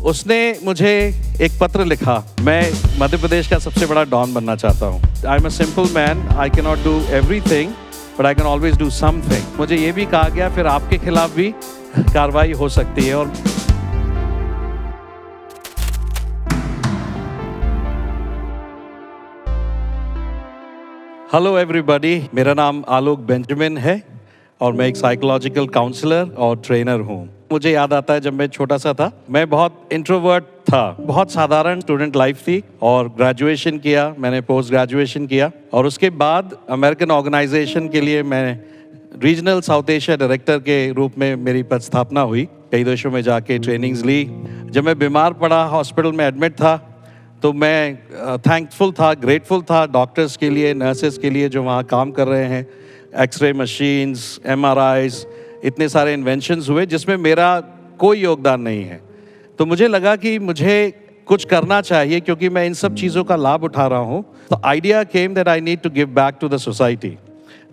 उसने मुझे एक पत्र लिखा, मैं मध्य प्रदेश का सबसे बड़ा डॉन बनना चाहता हूँ। आई am a simple man, I can not do everything but I can always do something. मुझे ये भी कहा गया फिर आपके खिलाफ भी कार्रवाई हो सकती है। और हेलो एवरीबॉडी, मेरा नाम आलोक बेंजामिन है और मैं एक साइकोलॉजिकल काउंसलर और ट्रेनर हूँ। मुझे याद आता है जब मैं छोटा सा था, मैं बहुत इंट्रोवर्ट था, बहुत साधारण स्टूडेंट लाइफ थी और ग्रेजुएशन किया, मैंने पोस्ट ग्रेजुएशन किया और उसके बाद अमेरिकन ऑर्गेनाइजेशन के लिए मैं रीजनल साउथ एशिया डायरेक्टर के रूप में मेरी पदस्थापना हुई। कई देशों में जाके ट्रेनिंग्स ली। जब मैं बीमार पड़ा, हॉस्पिटल में एडमिट था, तो मैं थैंकफुल था, ग्रेटफुल था डॉक्टर्स के लिए, नर्सेस के लिए जो वहाँ काम कर रहे हैं। एक्सरे मशीन्स, MRIs, इतने सारे इन्वेंशंस हुए जिसमें मेरा कोई योगदान नहीं है। तो मुझे लगा कि मुझे कुछ करना चाहिए क्योंकि मैं इन सब चीज़ों का लाभ उठा रहा हूँ। तो idea came that I need to give back to the society.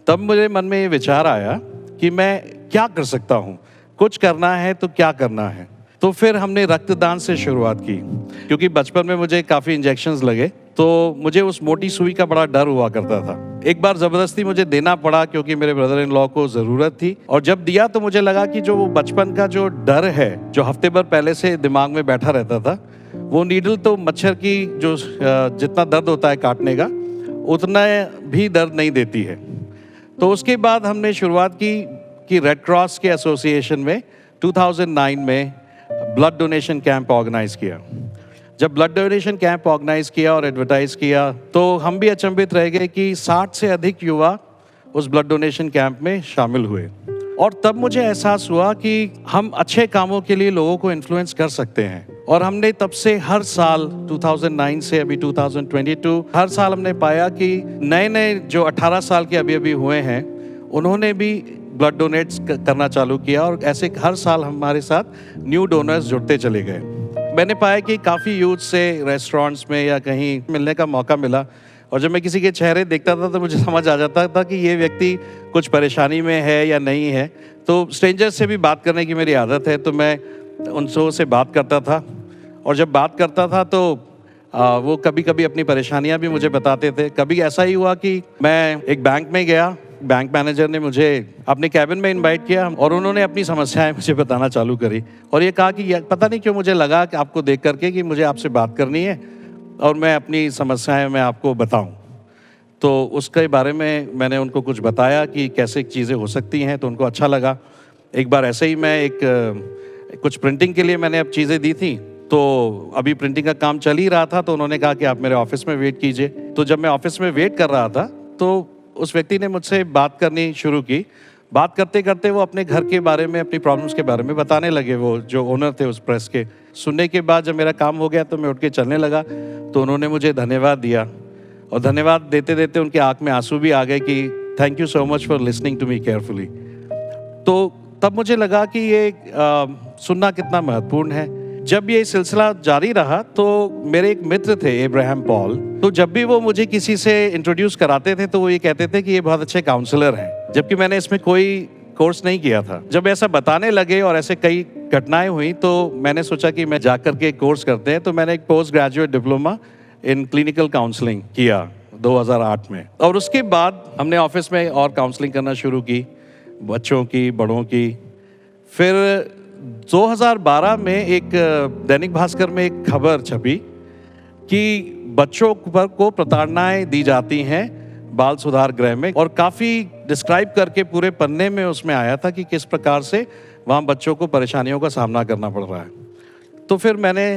तब मुझे मन में ये विचार आया कि मैं क्या कर सकता हूँ, कुछ करना है तो क्या करना है। तो फिर हमने रक्तदान से शुरुआत की क्योंकि बचपन में मुझे काफ़ी इंजेक्शंस लगे, तो मुझे उस मोटी सुई का बड़ा डर हुआ करता था। एक बार ज़बरदस्ती मुझे देना पड़ा क्योंकि मेरे ब्रदर इन लॉ को ज़रूरत थी, और जब दिया तो मुझे लगा कि जो बचपन का जो डर है, जो हफ्ते भर पहले से दिमाग में बैठा रहता था, वो नीडल तो मच्छर की जो जितना दर्द होता है काटने का, उतना भी दर्द नहीं देती है। तो उसके बाद हमने शुरुआत की कि रेड क्रॉस के एसोसिएशन में 2009 में ब्लड डोनेशन कैंप ऑर्गेनाइज किया। जब ब्लड डोनेशन कैंप ऑर्गेनाइज किया और एडवर्टाइज किया तो हम भी अचंभित रह गए कि 60 से अधिक युवा उस ब्लड डोनेशन कैंप में शामिल हुए। और तब मुझे एहसास हुआ कि हम अच्छे कामों के लिए लोगों को इन्फ्लुएंस कर सकते हैं। और हमने तब से हर साल 2009 से अभी 2022 हर साल हमने पाया कि नए जो 18 साल के अभी हुए हैं, उन्होंने भी ब्लड डोनेट्स करना चालू किया और ऐसे हर साल हमारे साथ न्यू डोनर्स जुड़ते चले गए। मैंने पाया कि काफ़ी यूथ से रेस्टोरेंट्स में या कहीं मिलने का मौका मिला, और जब मैं किसी के चेहरे देखता था तो मुझे समझ आ जाता था कि ये व्यक्ति कुछ परेशानी में है या नहीं है। तो स्ट्रेंजर्स से भी बात करने की मेरी आदत है, तो मैं उनसे बात करता था, और जब बात करता था तो वो कभी कभी अपनी परेशानियां भी मुझे बताते थे। कभी ऐसा ही हुआ कि मैं एक बैंक में गया, बैंक मैनेजर ने मुझे अपने कैबिन में इनवाइट किया और उन्होंने अपनी समस्याएं मुझे बताना चालू करी और ये कहा कि पता नहीं क्यों मुझे लगा कि आपको देख करके कि मुझे आपसे बात करनी है और मैं अपनी समस्याएं मैं आपको बताऊं। तो उसके बारे में मैंने उनको कुछ बताया कि कैसे चीज़ें हो सकती हैं, तो उनको अच्छा लगा। एक बार ऐसे ही मैं कुछ प्रिंटिंग के लिए मैंने अब चीज़ें दी थी, तो अभी प्रिंटिंग का काम चल ही रहा था, तो उन्होंने कहा कि आप मेरे ऑफिस में वेट कीजिए। तो जब मैं ऑफिस में वेट कर रहा था तो उस व्यक्ति ने मुझसे बात करनी शुरू की। बात करते करते वो अपने घर के बारे में, अपनी प्रॉब्लम्स के बारे में बताने लगे, वो जो ओनर थे उस प्रेस के। सुनने के बाद जब मेरा काम हो गया तो मैं उठ के चलने लगा, तो उन्होंने मुझे धन्यवाद दिया और धन्यवाद देते देते उनकी आँख में आंसू भी आ गए कि thank you so much for listening to me carefully. तो तब मुझे लगा कि ये सुनना कितना महत्वपूर्ण है। जब ये सिलसिला जारी रहा तो मेरे एक मित्र थे एब्राहम पॉल, तो जब भी वो मुझे किसी से इंट्रोड्यूस कराते थे तो वो ये कहते थे कि ये बहुत अच्छे काउंसलर हैं, जबकि मैंने इसमें कोई कोर्स नहीं किया था। जब ऐसा बताने लगे और ऐसे कई घटनाएं हुई तो मैंने सोचा कि मैं जाकर के कोर्स करते हैं। तो मैंने एक post graduate diploma in clinical counselling किया 2008 में, और उसके बाद हमने ऑफिस में और काउंसलिंग करना शुरू की, बच्चों की, बड़ों की। फिर 2012 में एक दैनिक भास्कर में एक खबर छपी कि बच्चों पर को प्रताड़नाएं दी जाती हैं बाल सुधार गृह में, और काफ़ी डिस्क्राइब करके पूरे पन्ने में उसमें आया था कि किस प्रकार से वहाँ बच्चों को परेशानियों का सामना करना पड़ रहा है। तो फिर मैंने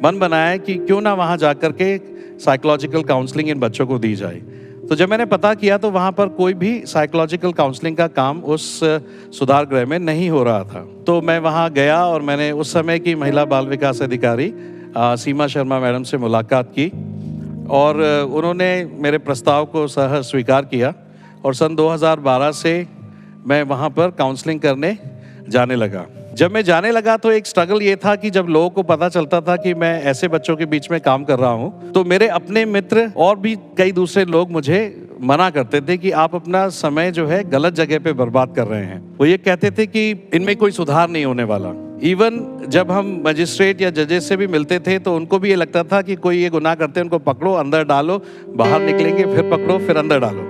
मन बनाया कि क्यों ना वहाँ जा कर के साइकोलॉजिकल काउंसलिंग इन बच्चों को दी जाए। तो जब मैंने पता किया तो वहाँ पर कोई भी साइकोलॉजिकल काउंसलिंग का काम उस सुधार गृह में नहीं हो रहा था। तो मैं वहाँ गया और मैंने उस समय की महिला बाल विकास अधिकारी सीमा शर्मा मैडम से मुलाकात की और उन्होंने मेरे प्रस्ताव को सहर्ष स्वीकार किया, और सन 2012 से मैं वहाँ पर काउंसलिंग करने जाने लगा। जब मैं जाने लगा तो एक स्ट्रगल ये था कि जब लोगों को पता चलता था कि मैं ऐसे बच्चों के बीच में काम कर रहा हूँ, तो मेरे अपने मित्र और भी कई दूसरे लोग मुझे मना करते थे कि आप अपना समय जो है गलत जगह पे बर्बाद कर रहे हैं। वो ये कहते थे कि इनमें कोई सुधार नहीं होने वाला, इवन जब हम मजिस्ट्रेट या जजेस से भी मिलते थे तो उनको भी ये लगता था कि कोई ये गुनाह करते हैं, उनको पकड़ो, अंदर डालो, बाहर निकलेंगे फिर पकड़ो, फिर अंदर डालो।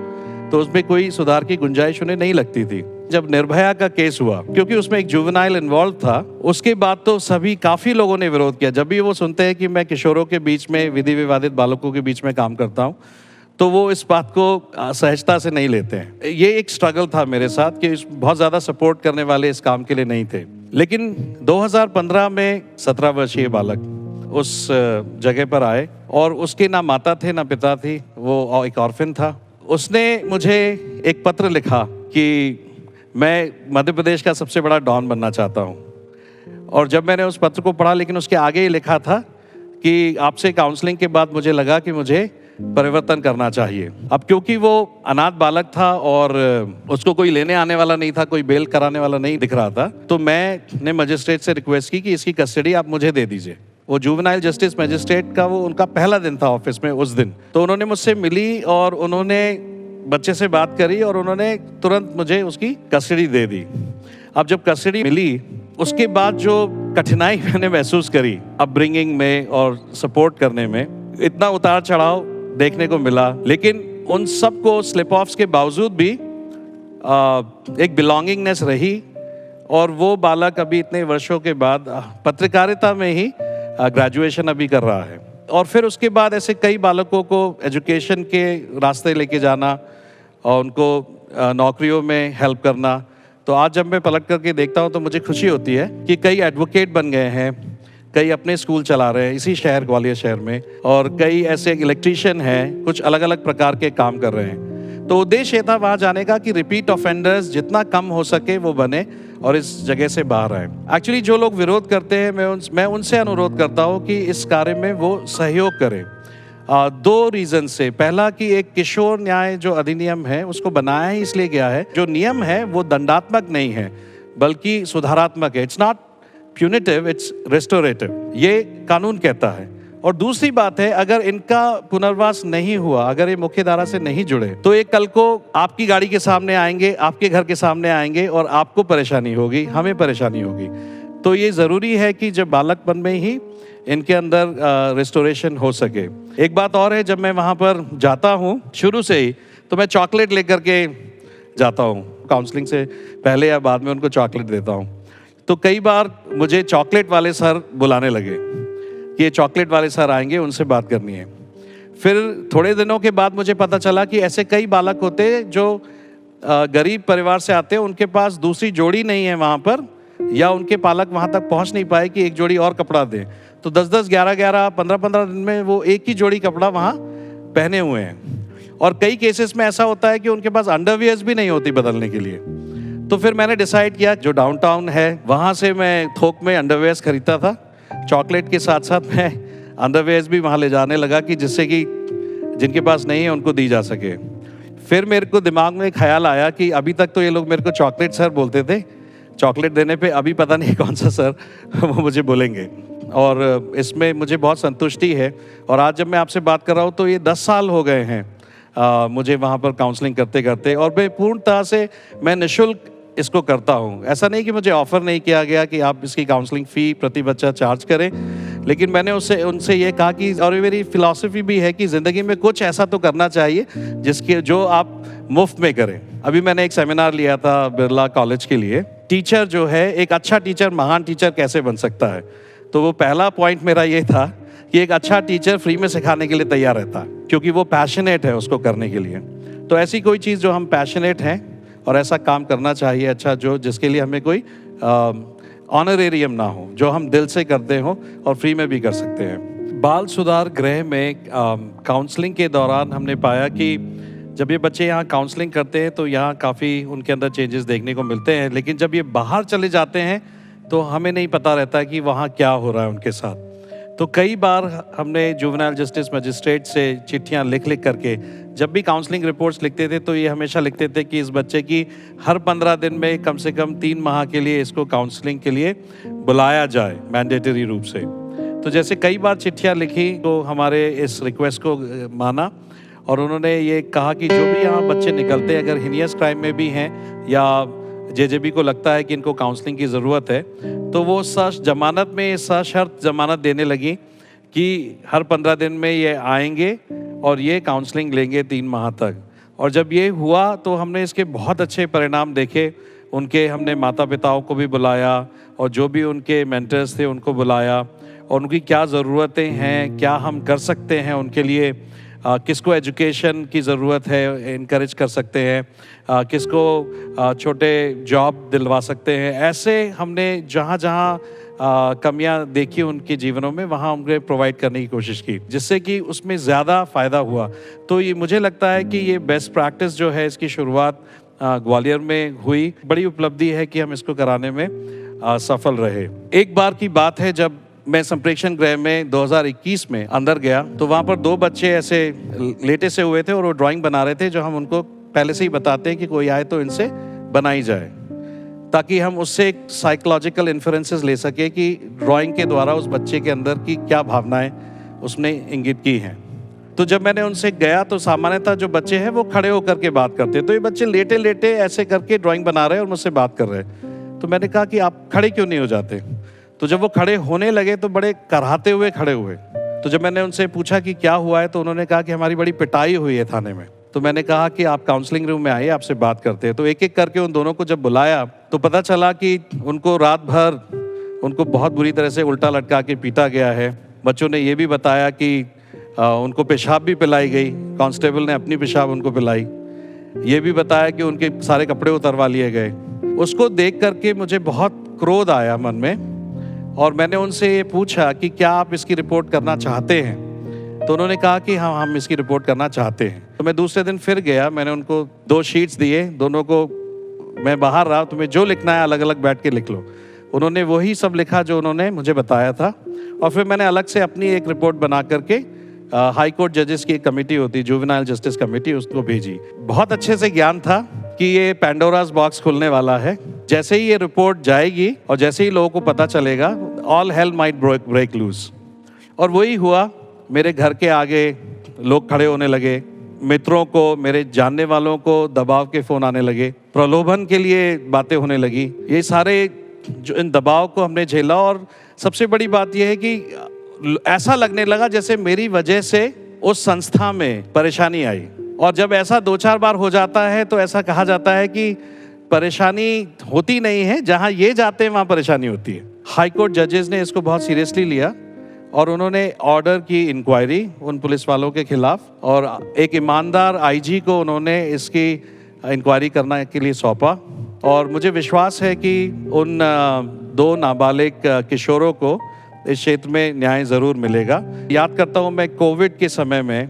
तो उसमें कोई सुधार की गुंजाइश उन्हें नहीं लगती थी। जब निर्भया का केस हुआ, क्योंकि उसमें एक जुवेनाइल इन्वॉल्व था, उसके बाद तो काफी लोगों ने विरोध किया। जब भी वो सुनते हैं कि मैं किशोरों के बीच में, विधि विवादित बालकों के बीच में काम करता हूँ, तो वो इस बात को सहजता से नहीं लेते हैं। ये एक स्ट्रगल था मेरे साथ कि बहुत ज़्यादा सपोर्ट करने वाले इस काम के लिए नहीं थे। लेकिन 2015 में 17 वर्षीय बालक उस जगह पर आए और उसके ना माता थे ना पिता थी, वो एक ऑर्फन था। उसने मुझे एक पत्र लिखा कि मैं मध्य प्रदेश का सबसे बड़ा डॉन बनना चाहता हूँ। और जब मैंने उस पत्र को पढ़ा, लेकिन उसके आगे ही लिखा था कि आपसे काउंसलिंग के बाद मुझे लगा कि मुझे परिवर्तन करना चाहिए। अब क्योंकि वो अनाथ बालक था और उसको कोई लेने आने वाला नहीं था, कोई बेल कराने वाला नहीं दिख रहा था, तो मैंने मजिस्ट्रेट से रिक्वेस्ट की कि इसकी कस्टडी आप मुझे दे दीजिए। वो जुवेनाइल जस्टिस मजिस्ट्रेट का वो उनका पहला दिन था ऑफिस में उस दिन। तो उन्होंने मुझसे मिली और उन्होंने बच्चे से बात करी और उन्होंने तुरंत मुझे उसकी कस्टडी दे दी। अब जब कस्टडी मिली, उसके बाद जो कठिनाई मैंने महसूस करी अपब्रिंगिंग में और सपोर्ट करने में, इतना उतार चढ़ाव देखने को मिला, लेकिन उन सब को स्लिप ऑफ्स के बावजूद भी एक बिलोंगिंगनेस रही। और वो बालक अभी इतने वर्षों के बाद पत्रकारिता में ही ग्रेजुएशन अभी कर रहा है। और फिर उसके बाद ऐसे कई बालकों को एजुकेशन के रास्ते लेके जाना और उनको नौकरियों में हेल्प करना। तो आज जब मैं पलट करके देखता हूँ तो मुझे खुशी होती है कि कई एडवोकेट बन गए हैं, कई अपने स्कूल चला रहे हैं इसी शहर, ग्वालियर शहर में, और कई ऐसे इलेक्ट्रीशियन हैं, कुछ अलग अलग प्रकार के काम कर रहे हैं। तो उद्देश्य था वहाँ जाने का कि रिपीट ऑफेंडर्स जितना कम हो सके वो बने और इस जगह से बाहर आए। एक्चुअली जो लोग विरोध करते हैं, मैं उनसे अनुरोध करता हूँ कि इस कार्य में वो सहयोग करें। 2 रीज़न से। पहला कि एक किशोर न्याय जो अधिनियम है उसको बनाया ही इसलिए गया है, जो नियम है वो दंडात्मक नहीं है बल्कि सुधारात्मक है। It's not punitive, it's restorative, ये कानून कहता है। और दूसरी बात है, अगर इनका पुनर्वास नहीं हुआ, अगर ये मुख्य धारा से नहीं जुड़े, तो ये कल को आपकी गाड़ी के सामने आएंगे, आपके घर के सामने आएंगे और आपको परेशानी होगी, हमें परेशानी होगी। तो ये ज़रूरी है कि जब बालकपन में ही इनके अंदर रेस्टोरेशन हो सके। एक बात और है, जब मैं वहाँ पर जाता हूँ शुरू से ही, तो मैं चॉकलेट लेकर के जाता हूँ। काउंसलिंग से पहले या बाद में उनको चॉकलेट देता हूँ। तो कई बार मुझे चॉकलेट वाले सर बुलाने लगे कि ये चॉकलेट वाले सर आएंगे, उनसे बात करनी है। फिर थोड़े दिनों के बाद मुझे पता चला कि ऐसे कई बालक होते जो गरीब परिवार से आते हैं, उनके पास दूसरी जोड़ी नहीं है वहाँ पर, या उनके पालक वहाँ तक पहुँच नहीं पाए कि एक जोड़ी और कपड़ा दें। तो 10-10, 11-11, 15-15 दिन में वो एक ही जोड़ी कपड़ा वहाँ पहने हुए हैं। और कई केसेस में ऐसा होता है कि उनके पास अंडरवियर्स भी नहीं होती बदलने के लिए। तो फिर मैंने डिसाइड किया, जो डाउनटाउन है वहाँ से मैं थोक में अंडरवियर्स खरीदता था। चॉकलेट के साथ साथ मैं अंडरवियर्स भी वहाँ ले जाने लगा कि जिससे कि जिनके पास नहीं है उनको दी जा सके। फिर मेरे को दिमाग में ख्याल आया कि अभी तक तो ये लोग मेरे को चॉकलेट सर बोलते थे, चॉकलेट देने पे अभी पता नहीं कौन सा सर वो मुझे बोलेंगे। और इसमें मुझे बहुत संतुष्टि है। और आज जब मैं आपसे बात कर रहा हूँ तो ये 10 साल हो गए हैं मुझे वहाँ पर काउंसलिंग करते करते, और मैं पूर्णतः से मैं निःशुल्क इसको करता हूँ। ऐसा नहीं कि मुझे ऑफ़र नहीं किया गया कि आप इसकी काउंसलिंग फ़ी प्रति बच्चा चार्ज करें, लेकिन मैंने उनसे ये कहा कि, और मेरी फ़िलॉसफी भी है कि ज़िंदगी में कुछ ऐसा तो करना चाहिए जिसके जो आप मुफ्त में करें। अभी मैंने एक सेमिनार लिया था बिरला कॉलेज के लिए, टीचर जो है, एक अच्छा टीचर महान टीचर कैसे बन सकता है। तो वो पहला पॉइंट मेरा ये था कि एक अच्छा टीचर फ्री में सिखाने के लिए तैयार रहता है, क्योंकि वो पैशनेट है उसको करने के लिए। तो ऐसी कोई चीज़ जो हम पैशनेट हैं और ऐसा काम करना चाहिए अच्छा, जो जिसके लिए हमें कोई ऑनरेरियम ना हो, जो हम दिल से करते हो और फ्री में भी कर सकते हैं। बाल सुधार गृह में काउंसलिंग के दौरान हमने पाया कि जब ये बच्चे यहाँ काउंसलिंग करते हैं तो यहाँ काफ़ी उनके अंदर चेंजेस देखने को मिलते हैं, लेकिन जब ये बाहर चले जाते हैं तो हमें नहीं पता रहता कि वहाँ क्या हो रहा है उनके साथ। तो कई बार हमने जुवेनाइल जस्टिस मजिस्ट्रेट से चिट्ठियाँ लिख करके जब भी काउंसलिंग रिपोर्ट्स लिखते थे तो ये हमेशा लिखते थे कि इस बच्चे की हर 15 दिन में कम से कम 3 माह के लिए इसको काउंसलिंग के लिए बुलाया जाए मैंडेटरी रूप से। तो जैसे कई बार चिट्ठियाँ लिखी तो हमारे इस रिक्वेस्ट को माना, और उन्होंने ये कहा कि जो भी यहाँ बच्चे निकलते हैं, अगर हिनियस क्राइम में भी हैं या जेजेबी को लगता है कि इनको काउंसलिंग की ज़रूरत है, तो वो जमानत में सशर्त जमानत देने लगी कि हर 15 दिन में ये आएंगे और ये काउंसलिंग लेंगे 3 माह तक। और जब ये हुआ तो हमने इसके बहुत अच्छे परिणाम देखे। उनके हमने माता पिताओं को भी बुलाया और जो भी उनके मेंटर्स थे उनको बुलाया और उनकी क्या ज़रूरतें हैं, क्या हम कर सकते हैं उनके लिए, किसको एजुकेशन की ज़रूरत है इनकरेज कर सकते हैं, किसको छोटे जॉब दिलवा सकते हैं। ऐसे हमने जहाँ जहाँ कमियां देखी उनके जीवनों में, वहाँ उनको प्रोवाइड करने की कोशिश की, जिससे कि उसमें ज़्यादा फ़ायदा हुआ। तो ये मुझे लगता है कि ये बेस्ट प्रैक्टिस जो है इसकी शुरुआत ग्वालियर में हुई। बड़ी उपलब्धि है कि हम इसको कराने में सफल रहे। एक बार की बात है जब मैं संप्रेक्षण गृह में 2021 में अंदर गया, तो वहाँ पर 2 बच्चे ऐसे लेटे से हुए थे और वो ड्राइंग बना रहे थे, जो हम उनको पहले से ही बताते हैं कि कोई आए तो इनसे बनाई जाए, ताकि हम उससे एक साइकोलॉजिकल इन्फ्रेंसेस ले सके कि ड्राइंग के द्वारा उस बच्चे के अंदर की क्या भावनाएं उसने इंगित की हैं। तो जब मैंने उनसे गया तो सामान्यतः जो बच्चे हैं वो खड़े होकर के बात करते, तो ये बच्चे लेटे लेटे ऐसे करके ड्राइंग बना रहे और मुझसे बात कर रहे। तो मैंने कहा कि आप खड़े क्यों नहीं हो जाते? तो जब वो खड़े होने लगे तो बड़े कराहते हुए खड़े हुए। तो जब मैंने उनसे पूछा कि क्या हुआ है, तो उन्होंने कहा कि हमारी बड़ी पिटाई हुई है थाने में। तो मैंने कहा कि आप काउंसलिंग रूम में आइए, आपसे बात करते हैं। तो एक एक करके उन दोनों को जब बुलाया तो पता चला कि उनको रात भर उनको बहुत बुरी तरह से उल्टा लटका के पीटा गया है। बच्चों ने ये भी बताया कि उनको पेशाब भी पिलाई गई, कांस्टेबल ने अपनी पेशाब उनको पिलाई। ये भी बताया कि उनके सारे कपड़े उतरवा लिए गए। उसको देख करके मुझे बहुत क्रोध आया मन में और मैंने उनसे ये पूछा कि क्या आप इसकी रिपोर्ट करना चाहते हैं? तो उन्होंने कहा कि हाँ, हम इसकी रिपोर्ट करना चाहते हैं। तो मैं दूसरे दिन फिर गया, मैंने उनको 2 शीट्स दिए, दोनों को मैं बाहर रहा, तुम्हें जो लिखना है अलग अलग बैठ के लिख लो। उन्होंने वही सब लिखा जो उन्होंने मुझे बताया था और फिर मैंने अलग से अपनी एक रिपोर्ट बना करके हाई कोर्ट जजेस की एक कमेटी होती, जुवेनाइल जस्टिस कमेटी, उसको भेजी। बहुत अच्छे से ज्ञान था कि ये पैंडोरास बॉक्स खुलने वाला है। जैसे ही ये रिपोर्ट जाएगी और जैसे ही लोगों को पता चलेगा, all hell might break loose. और वही हुआ। मेरे घर के आगे लोग खड़े होने लगे, मित्रों को, मेरे जानने वालों को दबाव के फ़ोन आने लगे, प्रलोभन के लिए बातें होने लगी। ये सारे जो इन दबाव को हमने झेला और सबसे बड़ी बात यह है कि ऐसा लगने लगा जैसे मेरी वजह से उस संस्था में परेशानी आई। और जब ऐसा 2-4 बार हो जाता है तो ऐसा कहा जाता है कि परेशानी होती नहीं है, जहां ये जाते हैं वहां परेशानी होती है। हाई कोर्ट जजेस ने इसको बहुत सीरियसली लिया और उन्होंने ऑर्डर की इंक्वायरी उन पुलिस वालों के खिलाफ और एक ईमानदार आईजी को उन्होंने इसकी इंक्वायरी करने के लिए सौंपा। और मुझे विश्वास है कि उन 2 नाबालिग किशोरों को इस क्षेत्र में न्याय ज़रूर मिलेगा। याद करता हूँ मैं कोविड के समय में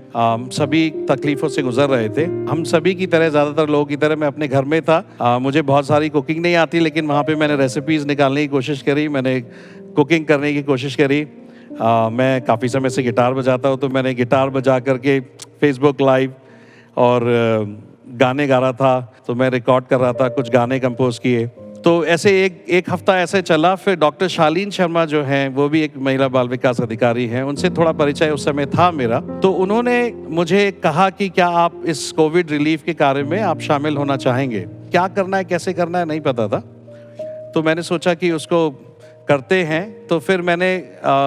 सभी तकलीफ़ों से गुजर रहे थे। हम सभी की तरह, ज़्यादातर लोगों की तरह मैं अपने घर में था। मुझे बहुत सारी कुकिंग नहीं आती, लेकिन वहाँ पे मैंने रेसिपीज़ निकालने की कोशिश करी, मैंने कुकिंग करने की कोशिश करी। मैं काफ़ी समय से गिटार बजाता हूँ, तो मैंने गिटार बजा करके फेसबुक लाइव और गाने गा रहा था, तो मैं रिकॉर्ड कर रहा था, कुछ गाने कंपोज किए। तो ऐसे एक हफ्ता ऐसे चला। फिर डॉक्टर शालीन शर्मा जो हैं, वो भी एक महिला बाल विकास अधिकारी हैं, उनसे थोड़ा परिचय उस समय था मेरा। तो उन्होंने मुझे कहा कि क्या आप इस कोविड रिलीफ के कार्य में आप शामिल होना चाहेंगे? क्या करना है, कैसे करना है, नहीं पता था। तो मैंने सोचा कि उसको करते हैं। तो फिर मैंने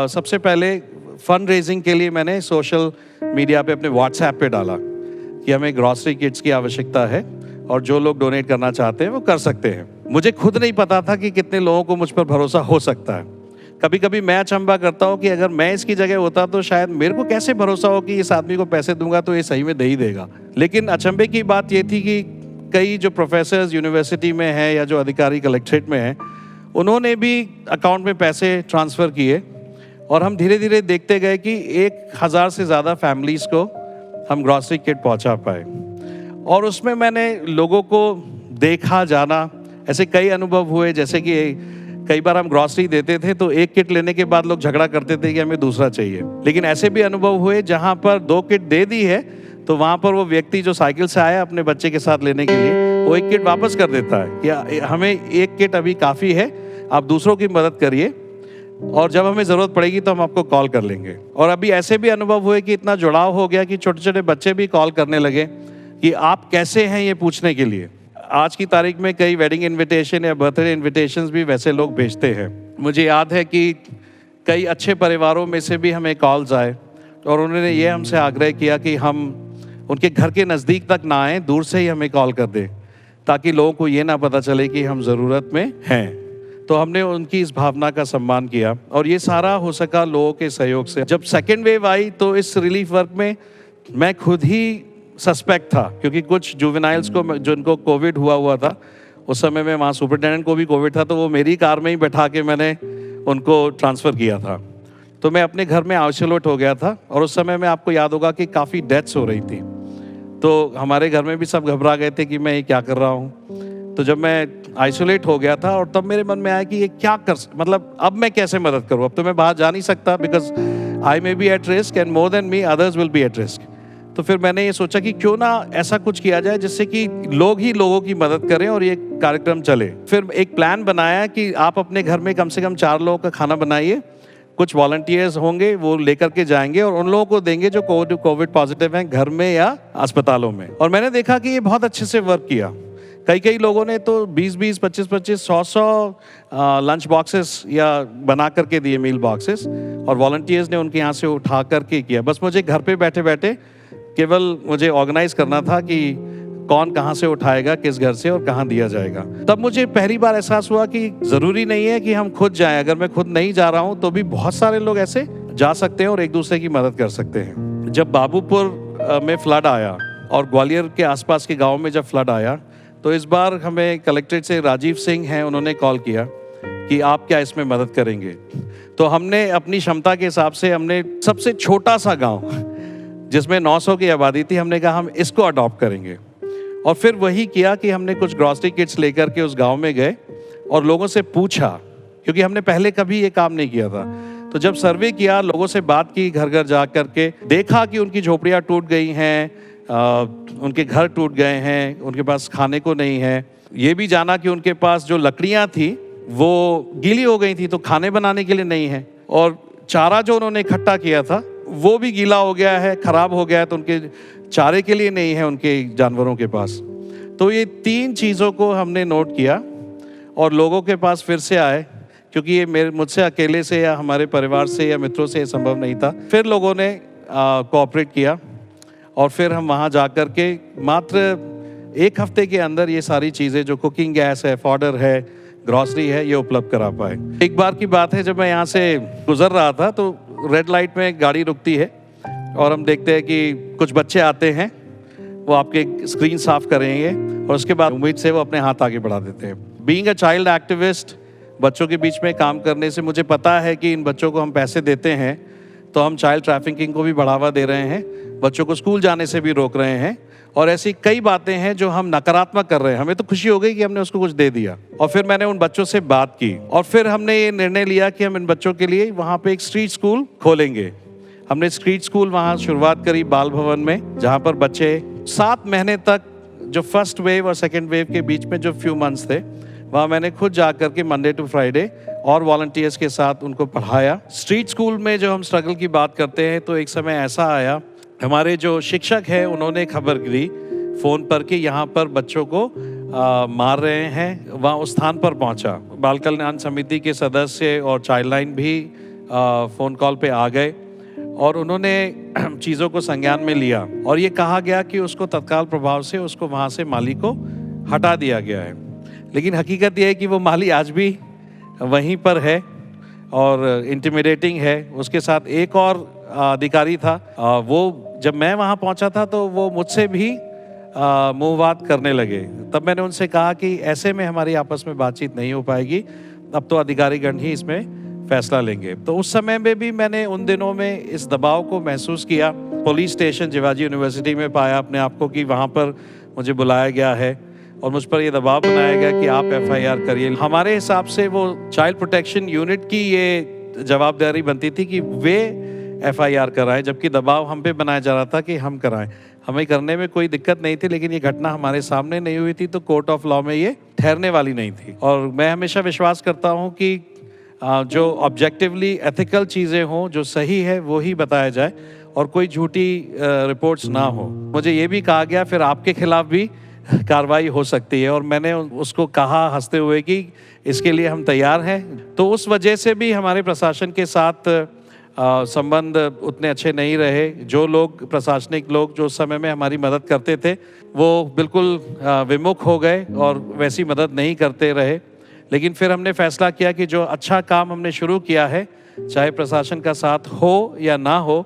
सबसे पहले फंड रेजिंग के लिए मैंने सोशल मीडिया पे अपने व्हाट्सएप पे डाला कि हमें ग्रॉसरी किट्स की आवश्यकता है और जो लोग डोनेट करना चाहते हैं वो कर सकते हैं। मुझे खुद नहीं पता था कि कितने लोगों को मुझ पर भरोसा हो सकता है। कभी कभी मैं अचंभा करता हूँ कि अगर मैं इसकी जगह होता तो शायद मेरे को कैसे भरोसा हो कि इस आदमी को पैसे दूंगा तो ये सही में दे ही देगा। लेकिन अचंभे की बात ये थी कि कई जो प्रोफेसर्स यूनिवर्सिटी में हैं या जो अधिकारी कलेक्ट्रेट में हैं, उन्होंने भी अकाउंट में पैसे ट्रांसफ़र किए और हम धीरे धीरे देखते गए कि 1000 से ज़्यादा फैमिलीज़ को हम ग्रॉसरी किट पहुंचा पाए। और उसमें मैंने लोगों को देखा, जाना, ऐसे कई अनुभव हुए। जैसे कि कई बार हम ग्रॉसरी देते थे तो 1 किट लेने के बाद लोग झगड़ा करते थे कि हमें दूसरा चाहिए। लेकिन ऐसे भी अनुभव हुए जहां पर 2 किट दे दी है तो वहां पर वो व्यक्ति जो साइकिल से आया अपने बच्चे के साथ लेने के लिए, वो 1 किट वापस कर देता है कि हमें 1 किट अभी काफ़ी है, आप दूसरों की मदद करिए और जब हमें ज़रूरत पड़ेगी तो हम आपको कॉल कर लेंगे। और अभी ऐसे भी अनुभव हुए कि इतना जुड़ाव हो गया कि छोटे छोटे बच्चे भी कॉल करने लगे कि आप कैसे हैं, ये पूछने के लिए। आज की तारीख में कई वेडिंग इनविटेशन या बर्थडे इनविटेशंस भी वैसे लोग भेजते हैं। मुझे याद है कि कई अच्छे परिवारों में से भी हमें कॉल्स आए और उन्होंने ये हमसे आग्रह किया कि हम उनके घर के नज़दीक तक ना आएँ, दूर से ही हमें कॉल कर दें, ताकि लोगों को ये ना पता चले कि हम ज़रूरत में हैं। तो हमने उनकी इस भावना का सम्मान किया और ये सारा हो सका लोगों के सहयोग से। जब सेकेंड वेव आई तो इस रिलीफ वर्क में मैं खुद ही सस्पेक्ट था, क्योंकि कुछ जुवेनाइल्स को जिनको कोविड हुआ था, उस समय में वहाँ सुपरिटेंडेंट को भी कोविड था, तो वो मेरी कार में ही बैठा के मैंने उनको ट्रांसफ़र किया था। तो मैं अपने घर में आइसोलेट हो गया था और उस समय में आपको याद होगा कि काफ़ी डेथ्स हो रही थी, तो हमारे घर में भी सब घबरा गए थे कि मैं ये क्या कर रहा हूँ। तो जब मैं आइसोलेट हो गया था और तब मेरे मन में आया कि ये क्या मतलब अब मैं कैसे मदद करूँ। अब तो मैं बाहर जा नहीं सकता, because I may be at risk and more than me others will be at risk. तो फिर मैंने ये सोचा कि क्यों ना ऐसा कुछ किया जाए जिससे कि लोग ही लोगों की मदद करें और ये कार्यक्रम चले। फिर एक प्लान बनाया कि आप अपने घर में कम से कम 4 लोगों का खाना बनाइए, कुछ वॉलंटियर्स होंगे वो लेकर के जाएंगे और उन लोगों को देंगे जो कोविड पॉजिटिव हैं, घर में या अस्पतालों में। और मैंने देखा कि ये बहुत अच्छे से वर्क किया। कई लोगों ने तो 20-20, 25-25, 100 लंच बॉक्सेस या बना करके दिए, मील बॉक्सेस, और वॉलंटियर्स ने उनके यहाँ से उठा करके किया। बस मुझे घर पे बैठे बैठे केवल मुझे ऑर्गेनाइज करना था कि कौन कहाँ से उठाएगा, किस घर से और कहाँ दिया जाएगा। तब मुझे पहली बार एहसास हुआ कि ज़रूरी नहीं है कि हम खुद जाएं। अगर मैं खुद नहीं जा रहा हूँ तो भी बहुत सारे लोग ऐसे जा सकते हैं और एक दूसरे की मदद कर सकते हैं। जब बाबूपुर में फ्लड आया और ग्वालियर के आसपास के गाँव में जब फ्लड आया, तो इस बार हमें कलेक्ट्रेट से राजीव सिंह हैं, उन्होंने कॉल किया कि आप क्या इसमें मदद करेंगे। तो हमने अपनी क्षमता के हिसाब से हमने सबसे छोटा सा गाँव जिसमें 900 की आबादी थी, हमने कहा हम इसको अडॉप्ट करेंगे। और फिर वही किया कि हमने कुछ ग्रॉसरी किट्स लेकर के उस गांव में गए और लोगों से पूछा, क्योंकि हमने पहले कभी ये काम नहीं किया था। तो जब सर्वे किया, लोगों से बात की, घर घर जा करके देखा कि उनकी झोपड़ियाँ टूट गई हैं, उनके घर टूट गए हैं, उनके पास खाने को नहीं है। ये भी जाना कि उनके पास जो लकड़ियाँ थी वो गीली हो गई थी, तो खाने बनाने के लिए नहीं है, और चारा जो उन्होंने इकट्ठा किया था वो भी गीला हो गया है, ख़राब हो गया है, तो उनके चारे के लिए नहीं है उनके जानवरों के पास। तो ये 3 चीज़ों को हमने नोट किया और लोगों के पास फिर से आए, क्योंकि ये मुझसे अकेले से या हमारे परिवार से या मित्रों से संभव नहीं था। फिर लोगों ने कोऑपरेट किया और फिर हम वहाँ जा कर के मात्र 1 हफ्ते के अंदर ये सारी चीज़ें, जो कुकिंग गैस है, फॉडर है, ग्रॉसरी है, ये उपलब्ध करा पाए। एक बार की बात है, जब मैं यहाँ से गुजर रहा था तो रेड लाइट में गाड़ी रुकती है और हम देखते हैं कि कुछ बच्चे आते हैं, वो आपके स्क्रीन साफ करेंगे और उसके बाद उम्मीद से वो अपने हाथ आगे बढ़ा देते हैं। बीइंग अ चाइल्ड एक्टिविस्ट, बच्चों के बीच में काम करने से मुझे पता है कि इन बच्चों को हम पैसे देते हैं तो हम चाइल्ड ट्रैफिकिंग को भी बढ़ावा दे रहे हैं, बच्चों को स्कूल जाने से भी रोक रहे हैं, और ऐसी कई बातें हैं जो हम नकारात्मक कर रहे हैं। हमें तो खुशी हो गई कि हमने उसको कुछ दे दिया। और फिर मैंने उन बच्चों से बात की और फिर हमने ये निर्णय लिया कि हम इन बच्चों के लिए वहाँ पे एक स्ट्रीट स्कूल खोलेंगे। हमने स्ट्रीट स्कूल वहाँ शुरुआत करी बाल भवन में, जहाँ पर बच्चे 7 महीने तक, जो फर्स्ट वेव और सेकेंड वेव के बीच में जो फ्यू मंथ्स थे, वहाँ मैंने खुद जा कर के मंडे टू फ्राइडे और वॉलंटियर्स के साथ उनको पढ़ाया। स्ट्रीट स्कूल में जो हम स्ट्रगल की बात करते हैं, तो एक समय ऐसा आया, हमारे जो शिक्षक हैं उन्होंने खबर दी फ़ोन पर कि यहाँ पर बच्चों को मार रहे हैं। वहाँ उस स्थान पर पहुँचा, बाल कल्याण समिति के सदस्य और चाइल्ड लाइन भी फ़ोन कॉल पे आ गए और उन्होंने चीज़ों को संज्ञान में लिया और ये कहा गया कि उसको तत्काल प्रभाव से उसको वहाँ से माली को हटा दिया गया है। लेकिन हकीकत यह है कि वो माली आज भी वहीं पर है और इंटिमिडेटिंग है। उसके साथ एक और अधिकारी था, वो जब मैं वहाँ पहुँचा था तो वो मुझसे भी मुँहबात करने लगे। तब मैंने उनसे कहा कि ऐसे में हमारी आपस में बातचीत नहीं हो पाएगी, अब तो अधिकारीगण ही इसमें फैसला लेंगे। तो उस समय में भी मैंने उन दिनों में इस दबाव को महसूस किया। पुलिस स्टेशन जिवाजी यूनिवर्सिटी में पाया अपने आप को कि वहाँ पर मुझे बुलाया गया है और मुझ पर ये दबाव बनाया गया कि आप FIR करिए। हमारे हिसाब से वो चाइल्ड प्रोटेक्शन यूनिट की ये जवाबदारी बनती थी कि वे FIR कराएं, जबकि दबाव हम पे बनाया जा रहा था कि हम कराएं। हमें करने में कोई दिक्कत नहीं थी, लेकिन ये घटना हमारे सामने नहीं हुई थी तो कोर्ट ऑफ लॉ में ये ठहरने वाली नहीं थी। और मैं हमेशा विश्वास करता हूँ कि जो ऑब्जेक्टिवली एथिकल चीज़ें हों, जो सही है वो ही बताया जाए और कोई झूठी रिपोर्ट्स ना हो। मुझे ये भी कहा गया फिर आपके खिलाफ भी कार्रवाई हो सकती है। और मैंने उसको कहा हंसते हुए कि इसके लिए हम तैयार हैं। तो उस वजह से भी हमारे प्रशासन के साथ संबंध उतने अच्छे नहीं रहे। जो लोग प्रशासनिक लोग जो उस समय में हमारी मदद करते थे वो बिल्कुल विमुख हो गए और वैसी मदद नहीं करते रहे। लेकिन फिर हमने फैसला किया कि जो अच्छा काम हमने शुरू किया है, चाहे प्रशासन का साथ हो या ना हो,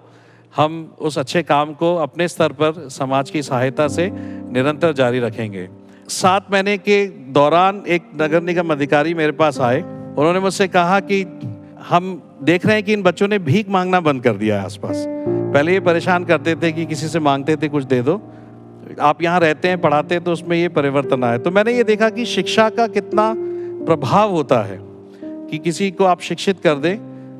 हम उस अच्छे काम को अपने स्तर पर समाज की सहायता से निरंतर जारी रखेंगे। 7 महीने के दौरान एक नगर निगम अधिकारी मेरे पास आए। उन्होंने मुझसे कहा कि हम देख रहे हैं कि इन बच्चों ने भीख मांगना बंद कर दिया है आसपास। पहले ये परेशान करते थे कि किसी से मांगते थे कुछ दे दो, आप यहाँ रहते हैं पढ़ाते हैं तो उसमें ये परिवर्तन आया। तो मैंने ये देखा कि शिक्षा का कितना प्रभाव होता है कि किसी को आप शिक्षित कर दें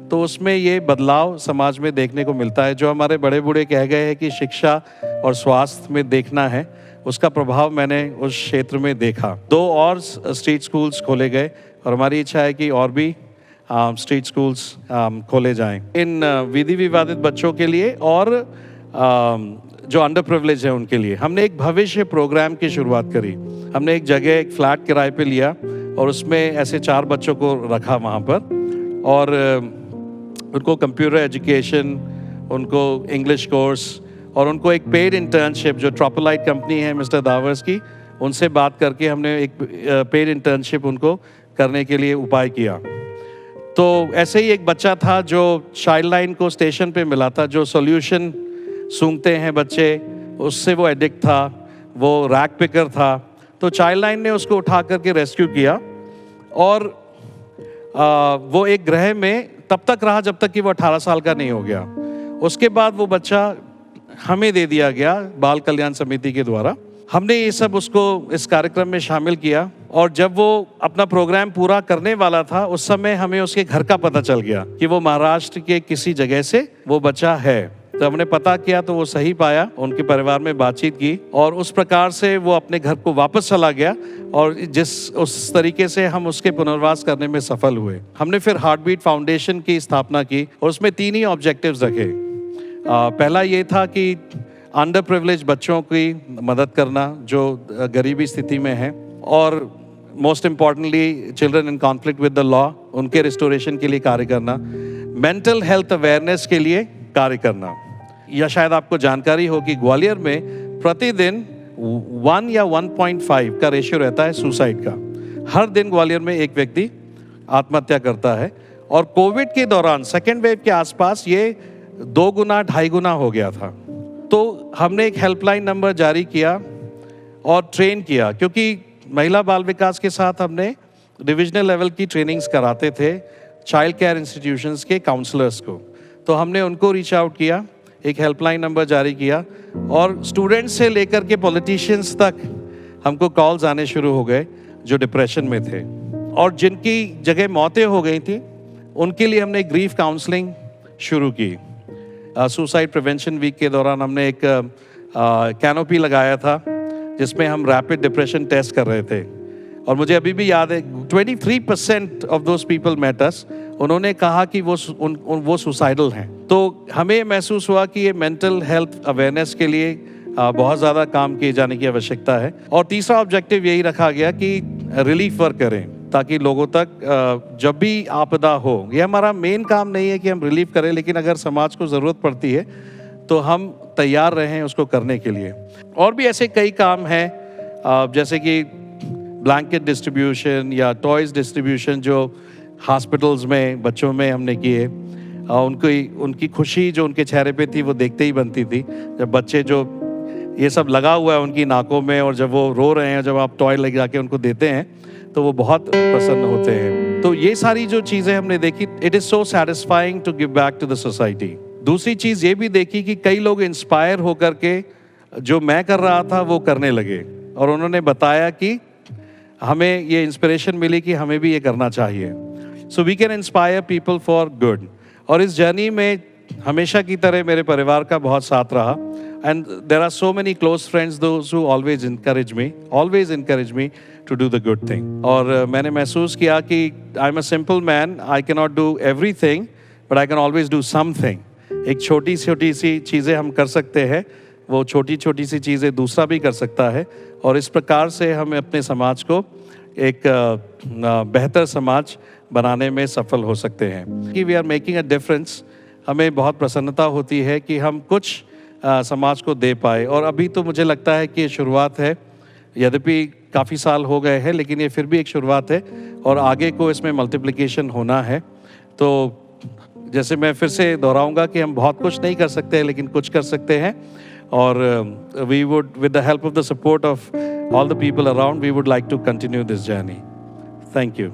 तो उसमें ये बदलाव समाज में देखने को मिलता है। जो हमारे बड़े बूढ़े कह गए हैं कि शिक्षा और स्वास्थ्य में देखना है, उसका प्रभाव मैंने उस क्षेत्र में देखा। 2 और स्ट्रीट स्कूल्स खोले गए और हमारी इच्छा है कि और भी स्ट्रीट स्कूल्स खोले जाएं इन विधि विवादित बच्चों के लिए और जो अंडर प्रिविलेज है उनके लिए। हमने एक भविष्य प्रोग्राम की शुरुआत करी। हमने एक जगह एक फ्लैट किराए पे लिया और उसमें ऐसे 4 बच्चों को रखा वहाँ पर और उनको कंप्यूटर एजुकेशन, उनको इंग्लिश कोर्स और उनको एक पेड इंटर्नशिप, जो ट्रोपोलाइट कंपनी है मिस्टर दावर्स की, उनसे बात करके हमने एक पेड इंटर्नशिप उनको करने के लिए उपाय किया। तो ऐसे ही एक बच्चा था जो चाइल्ड लाइन को स्टेशन पे मिला था, जो सॉल्यूशन सूंघते हैं बच्चे, उससे वो एडिक्ट था, वो रैक पिकर था। तो चाइल्ड लाइन ने उसको उठा करके रेस्क्यू किया और वो एक ग्रह में तब तक रहा जब तक कि वो 18 साल का नहीं हो गया। उसके बाद वो बच्चा हमें दे दिया गया बाल कल्याण समिति के द्वारा। हमने ये सब उसको इस कार्यक्रम में शामिल किया और जब वो अपना प्रोग्राम पूरा करने वाला था उस समय हमें उसके घर का पता चल गया कि वो महाराष्ट्र के किसी जगह से वो बच्चा है। तो हमने पता किया तो वो सही पाया, उनके परिवार में बातचीत की और उस प्रकार से वो अपने घर को वापस चला गया और उस तरीके से हम उसके पुनर्वास करने में सफल हुए। हमने फिर हार्ट बीट फाउंडेशन की स्थापना की और उसमें 3 ही ऑब्जेक्टिव्स रखे। पहला ये था कि अंडर प्रिविलेज बच्चों की मदद करना जो गरीबी स्थिति में है और most importantly children in conflict with the law, उनके रिस्टोरेशन के लिए कार्य करना, मेंटल हेल्थ अवेयरनेस के लिए कार्य करना। या शायद आपको जानकारी हो कि ग्वालियर में प्रतिदिन 1 या 1.5 का रेशियो रहता है सुसाइड का। हर दिन ग्वालियर में एक व्यक्ति आत्महत्या करता है और कोविड के दौरान सेकेंड वेव के आसपास ये 2 गुना 2.5 गुना हो गया था। तो हमने एक हेल्पलाइन नंबर जारी किया और ट्रेन किया, क्योंकि महिला बाल विकास के साथ हमने डिविजनल लेवल की ट्रेनिंग्स कराते थे चाइल्ड केयर इंस्टीट्यूशंस के काउंसलर्स को। तो हमने उनको रीच आउट किया, एक हेल्पलाइन नंबर जारी किया और स्टूडेंट्स से लेकर के पॉलिटिशियंस तक हमको कॉल्स आने शुरू हो गए जो डिप्रेशन में थे और जिनकी जगह मौतें हो गई थी उनके लिए हमने ग्रीफ काउंसलिंग शुरू की। सुसाइड प्रिवेंशन वीक के दौरान हमने एक कैनोपी लगाया था जिसमें हम रैपिड डिप्रेशन टेस्ट कर रहे थे और मुझे अभी भी याद है 23% ऑफ दोज पीपल मेट अस, उन्होंने कहा कि वो सुसाइडल हैं। तो हमें महसूस हुआ कि ये मेंटल हेल्थ अवेयरनेस के लिए बहुत ज़्यादा काम किए जाने की आवश्यकता है। और तीसरा ऑब्जेक्टिव यही रखा गया कि रिलीफ वर्क करें ताकि लोगों तक जब भी आपदा हो, ये हमारा मेन काम नहीं है कि हम रिलीफ करें, लेकिन अगर समाज को ज़रूरत पड़ती है तो हम तैयार रहें उसको करने के लिए। और भी ऐसे कई काम हैं जैसे कि ब्लैंकेट डिस्ट्रीब्यूशन या टॉयज़ डिस्ट्रीब्यूशन जो हॉस्पिटल्स में बच्चों में हमने किए। उनकी खुशी जो उनके चेहरे पे थी वो देखते ही बनती थी जब बच्चे जो ये सब लगा हुआ है उनकी नाकों में और जब वो रो रहे हैं, जब आप टॉय ले जाके उनको देते हैं तो वो बहुत प्रसन्न होते हैं। तो ये सारी जो चीज़ें हमने देखी, it is so satisfying to give back to the society. दूसरी चीज़ ये भी देखी कि कई लोग इंस्पायर होकर के जो मैं कर रहा था वो करने लगे और उन्होंने बताया कि हमें ये इंस्पिरेशन मिली कि हमें भी ये करना चाहिए। So we can inspire people for good. और इस जर्नी में हमेशा की तरह मेरे परिवार का बहुत साथ रहा and there are so many close friends those who always encourage me to do the good thing. और मैंने महसूस किया कि I am a simple man, I can not do everything but I can always do something. एक छोटी सी चीज़ें हम कर सकते हैं, वो छोटी छोटी सी चीज़ें दूसरा भी कर सकता है, और इस प्रकार से हम अपने समाज को एक बेहतर समाज बनाने में सफल हो सकते हैं कि we are making a difference. हमें बहुत प्रसन्नता होती है कि हम कुछ समाज को दे पाए, और अभी तो मुझे लगता है कि ये शुरुआत है, यद्यपि काफ़ी साल हो गए हैं, लेकिन ये फिर भी एक शुरुआत है और आगे को इसमें मल्टीप्लिकेशन होना है। तो जैसे मैं फिर से दोहराऊंगा कि हम बहुत कुछ नहीं कर सकते, लेकिन कुछ कर सकते हैं, और we would, with the help of the support of all the people around, we would like to continue this journey. Thank you.